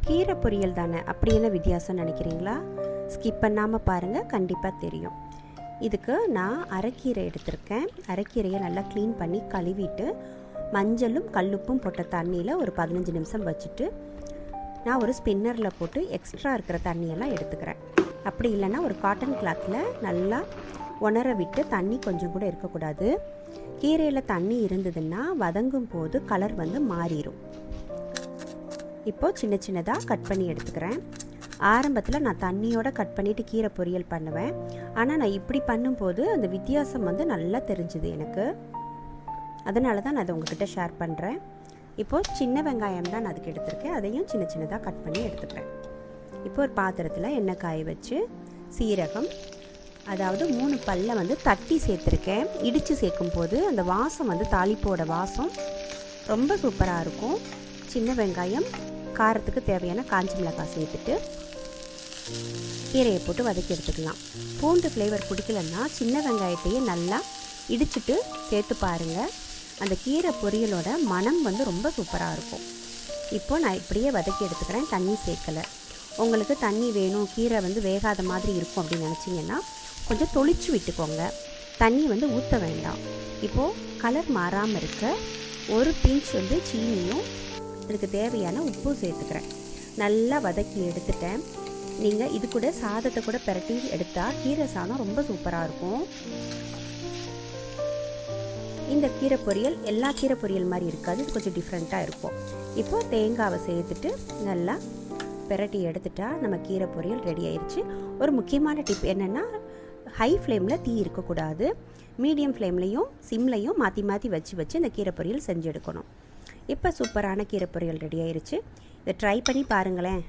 கீரை பொரியல் தானே, அப்படி என்ன வித்தியாசம் நினைக்கிறீங்களா? ஸ்கிப் பண்ணாமல் பாருங்கள், கண்டிப்பாக தெரியும். இதுக்கு நான் அரைக்கீரை எடுத்திருக்கேன். அரைக்கீரையை நல்லா க்ளீன் பண்ணி கழுவிட்டு மஞ்சளும் கல்லுப்பும் போட்ட தண்ணியில் ஒரு 15 நிமிஷம் வச்சுட்டு நான் ஒரு ஸ்பின்னரில் போட்டு எக்ஸ்ட்ரா இருக்கிற தண்ணியெல்லாம் எடுத்துக்கிறேன். அப்படி இல்லைன்னா ஒரு காட்டன் கிளாத்தில் நல்லா உணர விட்டு, தண்ணி கொஞ்சம் கூட இருக்கக்கூடாது. கீரையில் தண்ணி இருந்ததுன்னா வதங்கும் போது கலர் மாறிடும். இப்போது சின்ன சின்னதாக கட் பண்ணி எடுத்துக்கிறேன். ஆரம்பத்தில் நான் தண்ணியோடு கட் பண்ணிவிட்டு கீரை பொரியல் பண்ணுவேன். ஆனால் நான் இப்படி பண்ணும்போது அந்த வித்தியாசம் நல்லா தெரிஞ்சுது எனக்கு. அதனால தான் நான் அதை உங்ககிட்ட ஷேர் பண்ணுறேன். இப்போது சின்ன வெங்காயம் தான் நான் அதுக்கு எடுத்திருக்கேன். அதையும் சின்ன சின்னதாக கட் பண்ணி எடுத்துக்கிறேன். இப்போ ஒரு பாத்திரத்தில் எண்ணெய் காய வச்சு சீரகம், அதாவது 3 பல்லை தட்டி சேர்த்துருக்கேன். இடித்து சேர்க்கும் போது அந்த வாசம் தாளிப்போட வாசம் ரொம்ப சூப்பராக இருக்கும். சின்ன வெங்காயம், காரத்துக்கு தேவையான காஞ்ச மிளகாய் சேர்த்துட்டு கீரையை போட்டு வதக்கி எடுத்துக்கலாம். பூண்டு ஃப்ளேவர் பிடிக்கலன்னா சின்ன வெங்காயத்தையே நல்லா இடிச்சிட்டு சேர்த்து பாருங்கள். அந்த கீரை பொரியலோட மனம் ரொம்ப சூப்பராக இருக்கும். இப்போது நான் இப்படியே வதக்கி எடுத்துக்கிறேன், தண்ணி சேர்க்கலை. உங்களுக்கு தண்ணி வேணும், கீரை வேகாத மாதிரி இருக்கும் அப்படின்னு நினச்சிங்கன்னா கொஞ்சம் தொளிச்சு விட்டுக்கோங்க. தண்ணி ஊற்ற வேண்டாம். இப்போது கலர் மாறாமல் இருக்க ஒரு பிஞ்ச் சீனியும் இதுக்கு தேவையான உப்பு சேர்த்துக்கிறேன். நல்லா வதக்கி எடுத்துட்டேன். நீங்கள் இது கூட சாதத்தை கூட பிரட்டி எடுத்தால் கீரை சாதம் ரொம்ப சூப்பராக இருக்கும். இந்த கீரை பொரியல் எல்லா கீரை பொரியல் மாதிரி இருக்காது, இது கொஞ்சம் டிஃப்ரெண்ட்டாக இருக்கும். இப்போது தேங்காவை சேர்த்துட்டு நல்லா பிரட்டி எடுத்துட்டா நம்ம கீரை பொரியல் ரெடி ஆயிடுச்சு. ஒரு முக்கியமான டிப் என்னென்னா, ஹை ஃப்ளேமில் தீ இருக்கக்கூடாது. மீடியம் ஃப்ளேம்லேயும் சிம்லையும் மாற்றி மாற்றி வச்சு இந்த கீரை பொரியல் செஞ்சு எடுக்கணும். இப்போ சூப்பரான கீரை பொரியல் ரெடி ஆயிடுச்சு. இதை ட்ரை பண்ணி பாருங்களேன்.